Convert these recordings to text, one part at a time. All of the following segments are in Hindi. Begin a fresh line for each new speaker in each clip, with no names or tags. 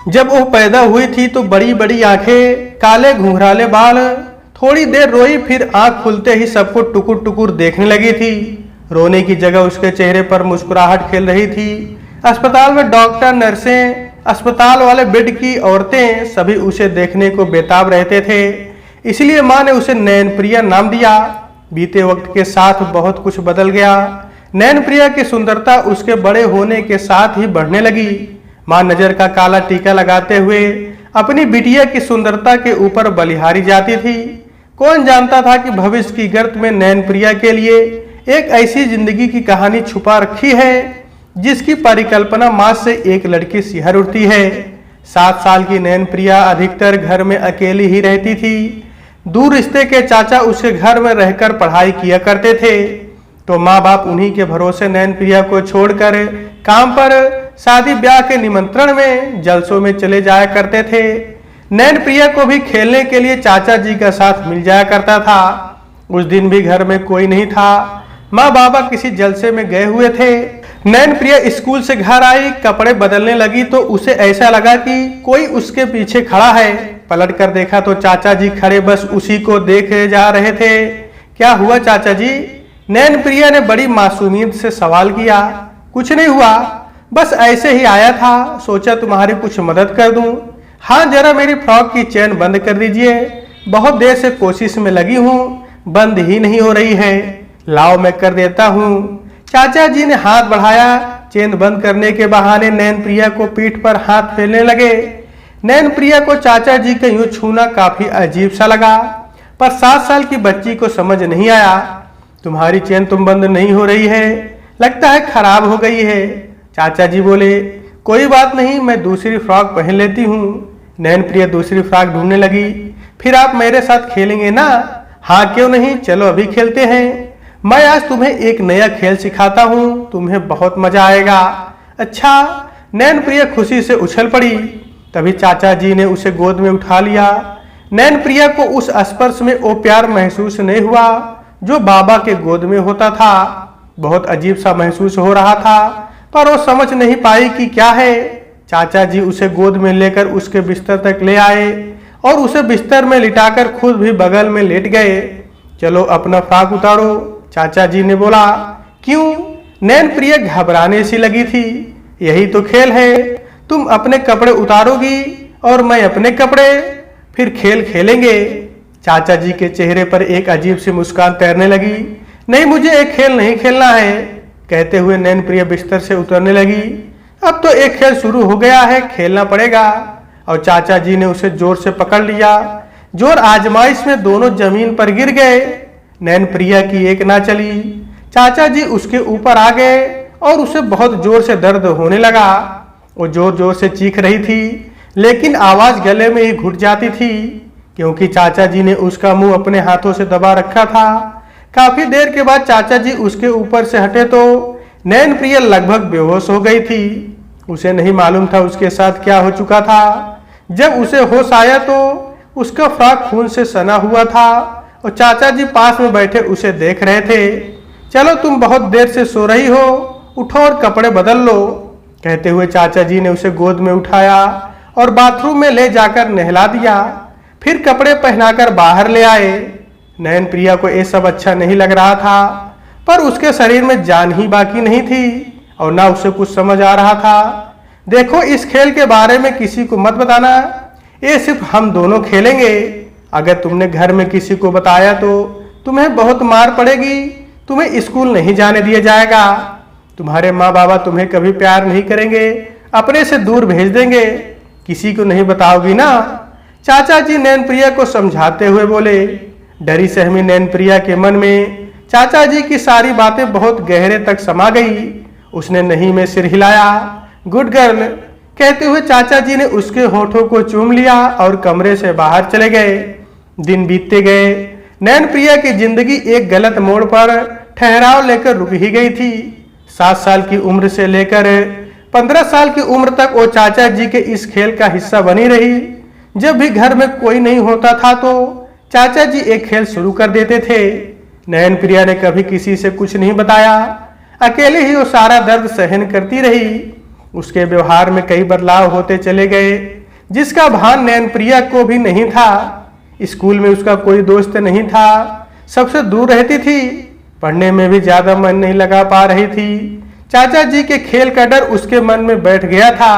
जब वो पैदा हुई थी तो बड़ी बड़ी आंखें, काले घुंघराले बाल। थोड़ी देर रोई, फिर आंख खुलते ही सबको टुकुर टुकुर देखने लगी थी। रोने की जगह उसके चेहरे पर मुस्कुराहट खेल रही थी। अस्पताल में डॉक्टर, नर्सें, अस्पताल वाले बेड की औरतें सभी उसे देखने को बेताब रहते थे। इसलिए माँ ने उसे नैनप्रिया नाम दिया। बीते वक्त के साथ बहुत कुछ बदल गया। नैनप्रिया की सुंदरता उसके बड़े होने के साथ ही बढ़ने लगी। माँ नजर का काला टीका लगाते हुए अपनी बिटिया की सुंदरता के ऊपर बलिहारी जाती थी। कौन जानता था कि भविष्य की गर्त में नैनप्रिया के लिए एक ऐसी जिंदगी की कहानी छुपा रखी है जिसकी परिकल्पना माँ से एक लड़की सिहर उठती है। 7 साल की नैनप्रिया अधिकतर घर में अकेली ही रहती थी। दूर रिश्ते के चाचा उसके घर में रहकर पढ़ाई किया करते थे, तो माँ बाप उन्हीं के भरोसे नैनप्रिया को छोड़कर काम पर, शादी ब्याह के निमंत्रण में, जलसों में चले जाया करते थे। नैनप्रिया को भी खेलने के लिए चाचा जी का साथ मिल जाया करता था। उस दिन भी घर में कोई नहीं था। माँ बाबा किसी जलसे में गए हुए थे। नैनप्रिया स्कूल से घर आई, कपड़े बदलने लगी तो उसे ऐसा लगा कि कोई उसके पीछे खड़ा है। पलट कर देखा तो चाचा जी खड़े बस उसी को देखे जा रहे थे। क्या हुआ चाचा जी? नैनप्रिया ने बड़ी मासूमियत से सवाल किया। कुछ नहीं हुआ, बस ऐसे ही आया था, सोचा तुम्हारी कुछ मदद कर दूं। हाँ, जरा मेरी फ्रॉक की चेन बंद कर दीजिए, बहुत देर से कोशिश में लगी हूँ, बंद ही नहीं हो रही है। लाओ मैं कर देता हूँ। चाचा जी ने हाथ बढ़ाया। चेन बंद करने के बहाने नैनप्रिया को पीठ पर हाथ फेरने लगे। नैनप्रिया को चाचा जी का यूं छूना काफी अजीब सा लगा, पर 7 साल की बच्ची को समझ नहीं आया। तुम्हारी चेन तुम बंद नहीं हो रही है, लगता है खराब हो गई है। चाचा जी बोले, कोई बात नहीं, मैं दूसरी फ्रॉक पहन लेती हूँ। नैनप्रिया दूसरी फ्रॉक ढूंढने लगी। फिर आप मेरे साथ खेलेंगे ना? हाँ क्यों नहीं, चलो अभी खेलते हैं। मैं आज तुम्हें एक नया खेल सिखाता हूँ, तुम्हें बहुत मजा आएगा। अच्छा। नैनप्रिया खुशी से उछल पड़ी। तभी चाचा जी ने उसे गोद में उठा लिया। नैनप्रिया को उस स्पर्श में वो प्यार महसूस नहीं हुआ जो बाबा के गोद में होता था। बहुत अजीब सा महसूस हो रहा था, पर वो समझ नहीं पाई कि क्या है। चाचा जी उसे गोद में लेकर उसके बिस्तर तक ले आए और उसे बिस्तर में लिटाकर खुद भी बगल में लेट गए। चलो अपना फ्रॉक उतारो, चाचा जी ने बोला। क्यों? नैनप्रिया घबराने सी लगी थी। यही तो खेल है, तुम अपने कपड़े उतारोगी और मैं अपने कपड़े, फिर खेल खेलेंगे। चाचा जी के चेहरे पर एक अजीब सी मुस्कान तैरने लगी। नहीं, मुझे एक खेल नहीं खेलना है, कहते हुए नैनप्रिया बिस्तर से उतरने लगी। अब तो एक खेल शुरू हो गया है, खेलना पड़ेगा। और चाचा जी ने उसे जोर से पकड़ लिया। जोर आजमाइश में दोनों जमीन पर गिर गए। नैनप्रिया की एक ना चली। चाचा जी उसके ऊपर आ गए और उसे बहुत जोर से दर्द होने लगा। वो जोर जोर से चीख रही थी, लेकिन आवाज गले में ही घुट जाती थी, क्योंकि चाचा जी ने उसका मुंह अपने हाथों से दबा रखा था। काफी देर के बाद चाचा जी उसके ऊपर से हटे तो नैनप्रिया लगभग बेहोश हो गई थी। उसे नहीं मालूम था उसके साथ क्या हो चुका था। जब उसे होश आया तो उसका फ्रॉक खून से सना हुआ था और चाचा जी पास में बैठे उसे देख रहे थे। चलो तुम बहुत देर से सो रही हो, उठो और कपड़े बदल लो, कहते हुए चाचा जी ने उसे गोद में उठाया और बाथरूम में ले जाकर नहला दिया। फिर कपड़े पहनाकर बाहर ले आए। नैनप्रिया को ये सब अच्छा नहीं लग रहा था, पर उसके शरीर में जान ही बाकी नहीं थी और ना उसे कुछ समझ आ रहा था। देखो, इस खेल के बारे में किसी को मत बताना, ये सिर्फ हम दोनों खेलेंगे। अगर तुमने घर में किसी को बताया तो तुम्हें बहुत मार पड़ेगी, तुम्हें स्कूल नहीं जाने दिया जाएगा, तुम्हारे माँ बाबा तुम्हें कभी प्यार नहीं करेंगे, अपने से दूर भेज देंगे। किसी को नहीं बताओगी ना? चाचा जी नैनप्रिया को समझाते हुए बोले। डरी सहमी नैनप्रिया के मन में चाचा जी की सारी बातें बहुत गहरे तक समा गई। उसने नहीं में सिर हिलाया। गुड गर्ल, कहते हुए चाचा जी ने उसके होठों को चूम लिया और कमरे से बाहर चले गए। दिन बीतते गए। नैनप्रिया की जिंदगी एक गलत मोड़ पर ठहराव लेकर रुक ही गई थी। 7 साल की उम्र से लेकर 15 साल की उम्र तक वो चाचा जी के इस खेल का हिस्सा बनी रही। जब भी घर में कोई नहीं होता था तो चाचा जी एक खेल शुरू कर देते थे। नैनप्रिया ने कभी किसी से कुछ नहीं बताया, अकेले ही वो सारा दर्द सहन करती रही। उसके व्यवहार में कई बदलाव होते चले गए, जिसका भान नैनप्रिया को भी नहीं था। स्कूल में उसका कोई दोस्त नहीं था, सबसे दूर रहती थी, पढ़ने में भी ज्यादा मन नहीं लगा पा रही थी। चाचा जी के खेल का डर उसके मन में बैठ गया था।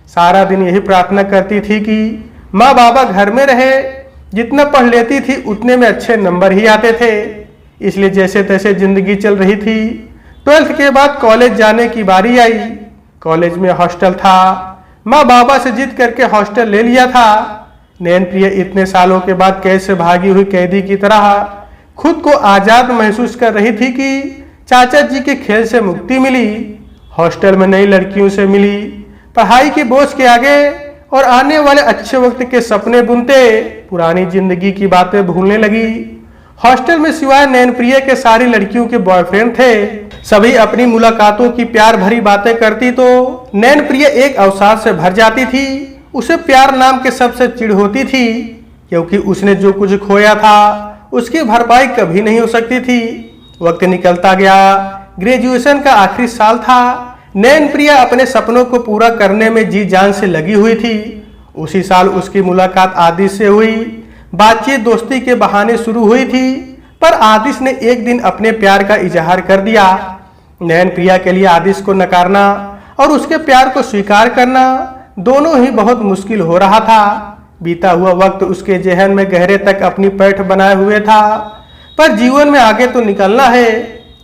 सारा दिन यही प्रार्थना करती थी कि माँ बाबा घर में रहे। जितना पढ़ लेती थी उतने में अच्छे नंबर ही आते थे, इसलिए जैसे तैसे जिंदगी चल रही थी। 12th के बाद कॉलेज जाने की बारी आई। कॉलेज में हॉस्टल था, माँ बाबा से जिद करके हॉस्टल ले लिया था। नैनप्रिया इतने सालों के बाद कैसे भागी हुई कैदी की तरह खुद को आजाद महसूस कर रही थी कि चाचा जी के खेल से मुक्ति मिली, हॉस्टल में नई लड़कियों से मिली, पढ़ाई के बोझ के आगे और आने वाले अच्छे वक्त के सपने बुनते पुरानी जिंदगी की बातें भूलने लगी। हॉस्टल में सिवाय नैनप्रिया के सारी लड़कियों के बॉयफ्रेंड थे। सभी अपनी मुलाकातों की प्यार भरी बातें करती तो नैनप्रिया एक अवसाद से भर जाती थी। उसे प्यार नाम के सबसे चिढ़ होती थी, क्योंकि उसने जो कुछ खोया था उसकी भरपाई कभी नहीं हो सकती थी। वक्त निकलता गया, ग्रेजुएशन का आखिरी साल था। नैनप्रिया अपने सपनों को पूरा करने में जी जान से लगी हुई थी। उसी साल उसकी मुलाकात आदिश से हुई। बातचीत दोस्ती के बहाने शुरू हुई थी, पर आदिश ने एक दिन अपने प्यार का इजहार कर दिया। नैनप्रिया के लिए आदिश को नकारना और उसके प्यार को स्वीकार करना दोनों ही बहुत मुश्किल हो रहा था। बीता हुआ वक्त उसके जहन में गहरे तक अपनी पैठ बनाए हुए था, पर जीवन में आगे तो निकलना है।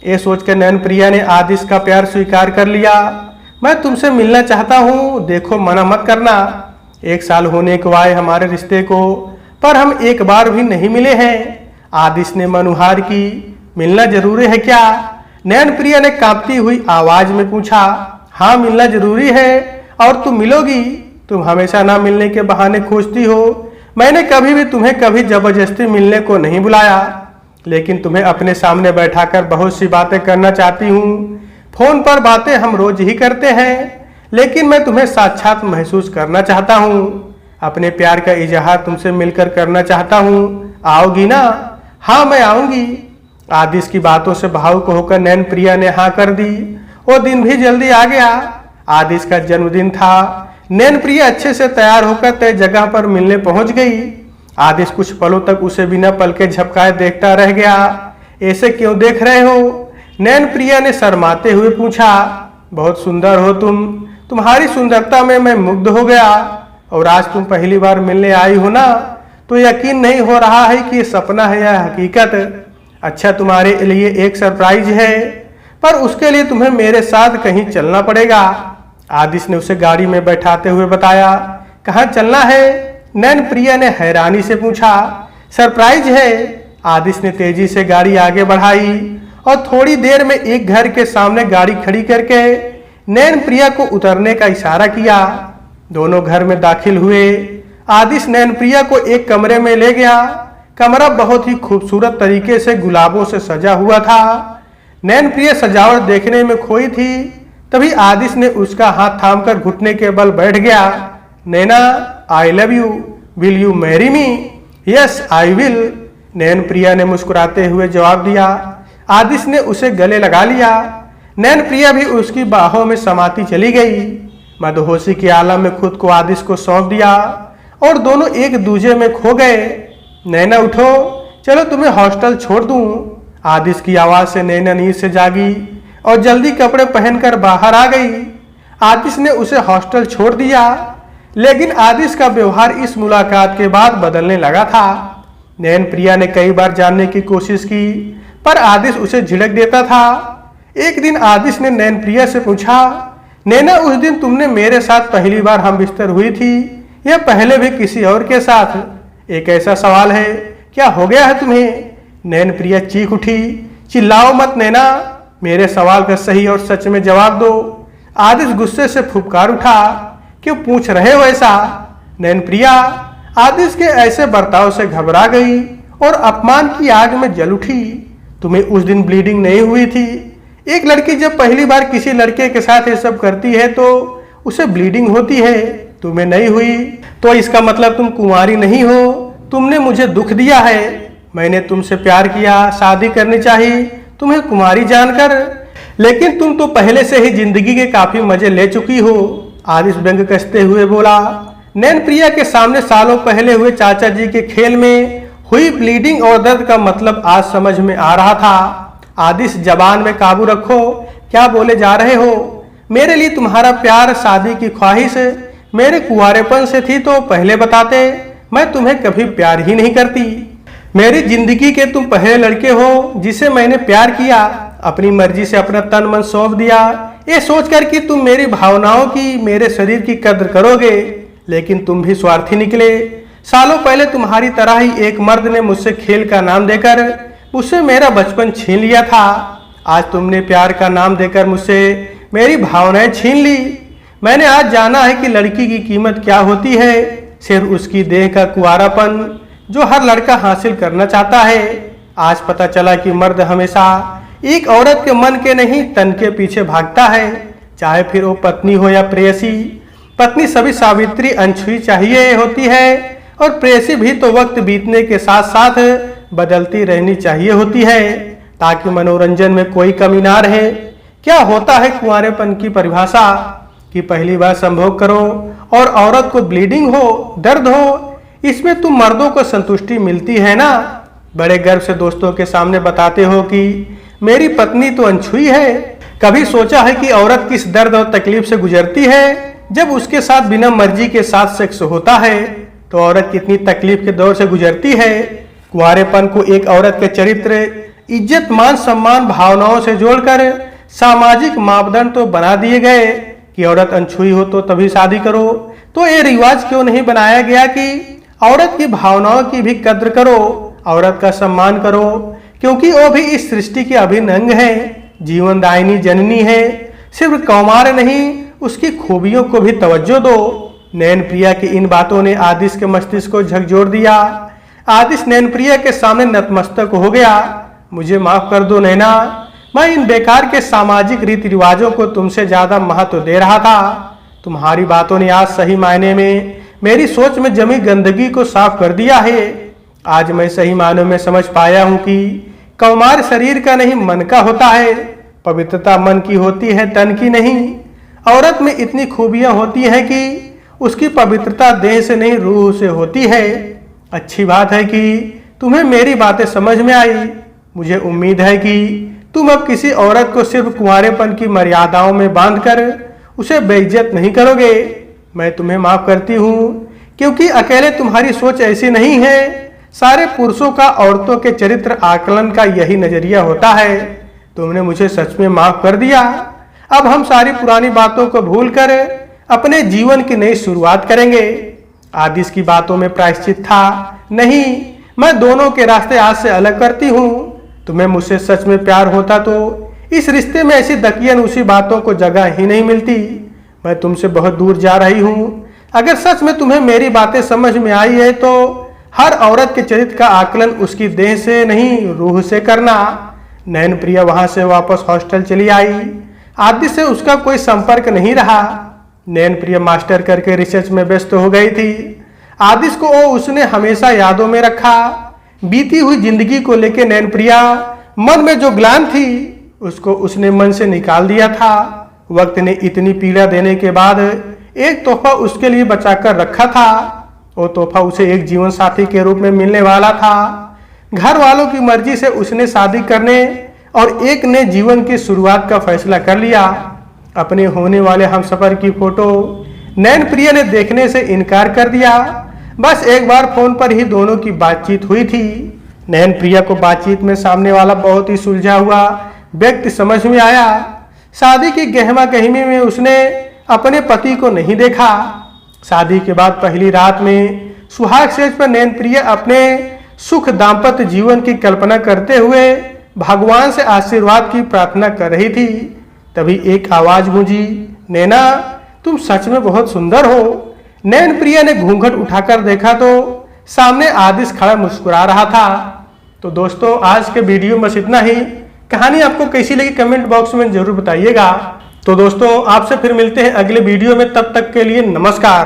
ये सोचकर नैनप्रिया ने आदिश का प्यार स्वीकार कर लिया। मैं तुमसे मिलना चाहता हूँ, देखो मना मत करना। 1 साल होने को आए हमारे रिश्ते को, पर हम एक बार भी नहीं मिले हैं। आदिश ने मनुहार की, मिलना जरूरी है क्या? नैनप्रिया ने कांपती हुई आवाज में पूछा। हाँ, मिलना जरूरी है। और तुम मिलोगी? तुम हमेशा ना मिलने के बहाने खोजती हो। मैंने कभी भी तुम्हें कभी जबरदस्ती मिलने को नहीं बुलाया, लेकिन तुम्हें अपने सामने बैठाकर बहुत सी बातें करना चाहती हूँ। फोन पर बातें हम रोज ही करते हैं, लेकिन मैं तुम्हें साक्षात महसूस करना चाहता हूँ। अपने प्यार का इजहार तुमसे मिलकर करना चाहता हूँ। आओगी ना? हाँ, मैं आऊंगी। आदिश की बातों से भावुक होकर नैनप्रिया ने हाँ कर दी। वो दिन भी जल्दी आ गया। आदिश का जन्मदिन था। नैनप्रिया अच्छे से तैयार होकर तय जगह पर मिलने पहुंच गई। आदिश कुछ पलों तक उसे बिना पलके झपकाए देखता रह गया। ऐसे क्यों देख रहे हो? नैनप्रिया ने शर्माते हुए पूछा। बहुत सुंदर हो तुम, तुम्हारी सुंदरता में मैं मुग्ध हो गया। और आज तुम पहली बार मिलने आई हो ना, तो यकीन नहीं हो रहा है कि ये सपना है या हकीकत। अच्छा, तुम्हारे लिए एक सरप्राइज है, पर उसके लिए तुम्हें मेरे साथ कहीं चलना पड़ेगा। आदिश ने उसे गाड़ी में बैठाते हुए बताया। कहाँ चलना है? नैनप्रिया ने हैरानी से पूछा। सरप्राइज है। आदिश ने तेजी से गाड़ी आगे बढ़ाई और थोड़ी देर में एक घर के सामने गाड़ी खड़ी करके नैनप्रिया को उतरने का इशारा किया। दोनों घर में दाखिल हुए। आदिश नैनप्रिया को एक कमरे में ले गया। कमरा बहुत ही खूबसूरत तरीके से गुलाबों से सजा हुआ था। नैनप्रिया सजावट देखने में खोई थी। तभी आदिश ने उसका हाथ थामकर घुटने के बल बैठ गया। Naina, I love you, will you marry me? Yes I will, Nainpriya ने मुस्कुराते हुए जवाब दिया। आदिश ने उसे गले लगा लिया। नैनप्रिया भी उसकी बाहों में समाती चली गई। मदहोशी के आलम में खुद को आदिश को सौंप दिया और दोनों एक दूजे में खो गए। नैना उठो, चलो तुम्हें हॉस्टल छोड़ दूं। आदिश की आवाज से नैना नींद से जागी और जल्दी कपड़े पहनकर बाहर आ गई। आदिश ने उसे हॉस्टल छोड़ दिया, लेकिन आदिश का व्यवहार इस मुलाकात के बाद बदलने लगा था। नैनप्रिया ने कई बार जानने की कोशिश की, पर आदिश उसे झिड़क देता था। एक दिन आदिश ने नैनप्रिया से पूछा, नैना, उस दिन तुमने मेरे साथ पहली बार हम बिस्तर हुई थी या पहले भी किसी और के साथ? एक ऐसा सवाल है, क्या हो गया है तुम्हें? नैनप्रिया चीख उठी। चिल्लाओ मत नैना, मेरे सवाल का सही और सच में जवाब दो। आदिश गुस्से से फुफकार उठा। क्यों पूछ रहे हो ऐसा? नैनप्रिया आदिश के ऐसे बर्ताव से घबरा गई और अपमान की आग में जल उठी। तुम्हें उस दिन ब्लीडिंग नहीं हुई थी? एक लड़की जब पहली बार किसी लड़के के साथ ये सब करती है तो उसे ब्लीडिंग होती है, तुम्हें नहीं हुई, तो इसका मतलब तुम कुंवारी नहीं हो। तुमने मुझे दुख दिया है। मैंने तुमसे प्यार किया, शादी करनी चाहिए तुम्हें कुंवारी जानकर। लेकिन तुम तो पहले से ही जिंदगी के काफी मजे ले चुकी हो, आदिश व्यंग कसते हुए बोला। नैनप्रिया के सामने सालों पहले हुए चाचा जी के खेल में हुई ब्लीडिंग और दर्द का मतलब आज समझ में आ रहा था। आदिश, जबान में काबू रखो, क्या बोले जा रहे हो? मेरे लिए तुम्हारा प्यार, शादी की ख्वाहिश मेरे कुंवारेपन से थी तो पहले बताते, मैं तुम्हें कभी प्यार ही नहीं करती। मेरी जिंदगी के तुम पहले लड़के हो जिसे मैंने प्यार किया, अपनी मर्जी से अपना तन मन सौंप दिया, ये सोचकर कि तुम मेरी भावनाओं की, मेरे शरीर की कद्र करोगे। लेकिन तुम भी स्वार्थी निकले। सालों पहले तुम्हारी तरह ही एक मर्द ने मुझसे खेल का नाम देकर मुझसे मेरा बचपन छीन लिया था। आज तुमने प्यार का नाम देकर मुझसे मेरी भावनाएं छीन ली। मैंने आज जाना है कि लड़की की कीमत क्या होती है, सिर्फ उसकी देह का कुंवारापन जो हर लड़का हासिल करना चाहता है। आज पता चला कि मर्द हमेशा एक औरत के मन के नहीं, तन के पीछे भागता है, चाहे फिर वो पत्नी हो या प्रेयसी। पत्नी सभी सावित्री अनछुई चाहिए होती है और प्रेयसी भी तो वक्त बीतने के साथ साथ बदलती रहनी चाहिए होती है, ताकि मनोरंजन में कोई कमी ना रहे। क्या होता है कुंवारेपन की परिभाषा कि पहली बार संभोग करो और औरत को ब्लीडिंग हो, दर्द हो, इसमें तुम मर्दों को संतुष्टि मिलती है ना। बड़े गर्व से दोस्तों के सामने बताते हो कि मेरी पत्नी तो अनछुई है। कभी सोचा है कि औरत किस दर्द और तकलीफ से गुजरती है जब उसके साथ बिना मर्जी के साथ सेक्स होता है? तो औरत कितनी तकलीफ के दौर से गुजरती है। कुंवारेपन को एक औरत के चरित्र, इज्जत, मान सम्मान, भावनाओं से जोड़कर सामाजिक मापदंड तो बना दिए गए कि औरत अनछुई हो तो तभी शादी करो। तो ये रिवाज क्यों नहीं बनाया गया कि औरत की भावनाओं की भी कद्र करो, औरत का सम्मान करो, क्योंकि वो भी इस सृष्टि के अभिन्न अंग है, जीवनदायिनी जननी है। सिर्फ कौमार नहीं, उसकी खूबियों को भी तवज्जो दो। नैनप्रिया की इन बातों ने आदिश के मस्तिष्क को झकझोर दिया। आदिश नैनप्रिया के सामने नतमस्तक हो गया। मुझे माफ कर दो नैना, मैं इन बेकार के सामाजिक रीति रिवाजों को तुमसे ज्यादा महत्व दे रहा था। तुम्हारी बातों ने आज सही मायने में मेरी सोच में जमी गंदगी को साफ कर दिया है। आज मैं सही मायनों में समझ पाया हूँ कि कौमार शरीर का नहीं, मन का होता है। पवित्रता मन की होती है, तन की नहीं। औरत में इतनी खूबियां होती हैं कि उसकी पवित्रता देह से नहीं, रूह से होती है। अच्छी बात है कि तुम्हें मेरी बातें समझ में आई। मुझे उम्मीद है कि तुम अब किसी औरत को सिर्फ कुंवारेपन की मर्यादाओं में बांधकर उसे बेइज्जत नहीं करोगे। मैं तुम्हें माफ करती हूँ, क्योंकि अकेले तुम्हारी सोच ऐसी नहीं है। सारे पुरुषों का औरतों के चरित्र आकलन का यही नजरिया होता है। तुमने मुझे सच में माफ कर दिया। अब हम सारी पुरानी बातों को भूलकर अपने जीवन की नई शुरुआत करेंगे। आदिश की बातों में प्रायश्चित था नहीं, मैं दोनों के रास्ते आज से अलग करती हूँ। तुम्हें मुझसे सच में प्यार होता तो इस रिश्ते में ऐसी दकियानूसी बातों को जगह ही नहीं मिलती। मैं तुमसे बहुत दूर जा रही हूँ। अगर सच में तुम्हें मेरी बातें समझ में आई है तो हर औरत के चरित्र का आकलन उसकी देह से नहीं, रूह से करना। नैनप्रिया वहां से वापस हॉस्टल चली आई। आदिश से उसका कोई संपर्क नहीं रहा। नैनप्रिया मास्टर करके रिसर्च में व्यस्त हो गई थी। आदिश को उसने हमेशा यादों में रखा। बीती हुई जिंदगी को लेकर नैनप्रिया मन में जो ग्लानि थी उसको उसने मन से निकाल दिया था। वक्त ने इतनी पीड़ा देने के बाद एक तोहफा उसके लिए बचाकर रखा था। वो तोहफा उसे एक जीवन साथी के रूप में मिलने वाला था। घर वालों की मर्जी से उसने शादी करने और एक नए जीवन की शुरुआत का फैसला कर लिया। अपने होने वाले हमसफर की फोटो नैनप्रिया ने देखने से इनकार कर दिया। बस एक बार फोन पर ही दोनों की बातचीत हुई थी। नैनप्रिया को बातचीत में सामने वाला बहुत ही सुलझा हुआ व्यक्ति समझ में आया। शादी की गहमा गहमी में उसने अपने पति को नहीं देखा। शादी के बाद पहली रात में सुहाग सेज पर नैनप्रिया अपने सुख दाम्पत्य जीवन की कल्पना करते हुए भगवान से आशीर्वाद की प्रार्थना कर रही थी। तभी एक आवाज गूंजी, नैना तुम सच में बहुत सुंदर हो। नैनप्रिया ने घूंघट उठाकर देखा तो सामने आदिश खड़ा मुस्कुरा रहा था। तो दोस्तों आज के वीडियो में बस इतना ही। कहानी आपको कैसी लगी कमेंट बॉक्स में जरूर बताइएगा। तो दोस्तों आपसे फिर मिलते हैं अगले वीडियो में, तब तक के लिए नमस्कार।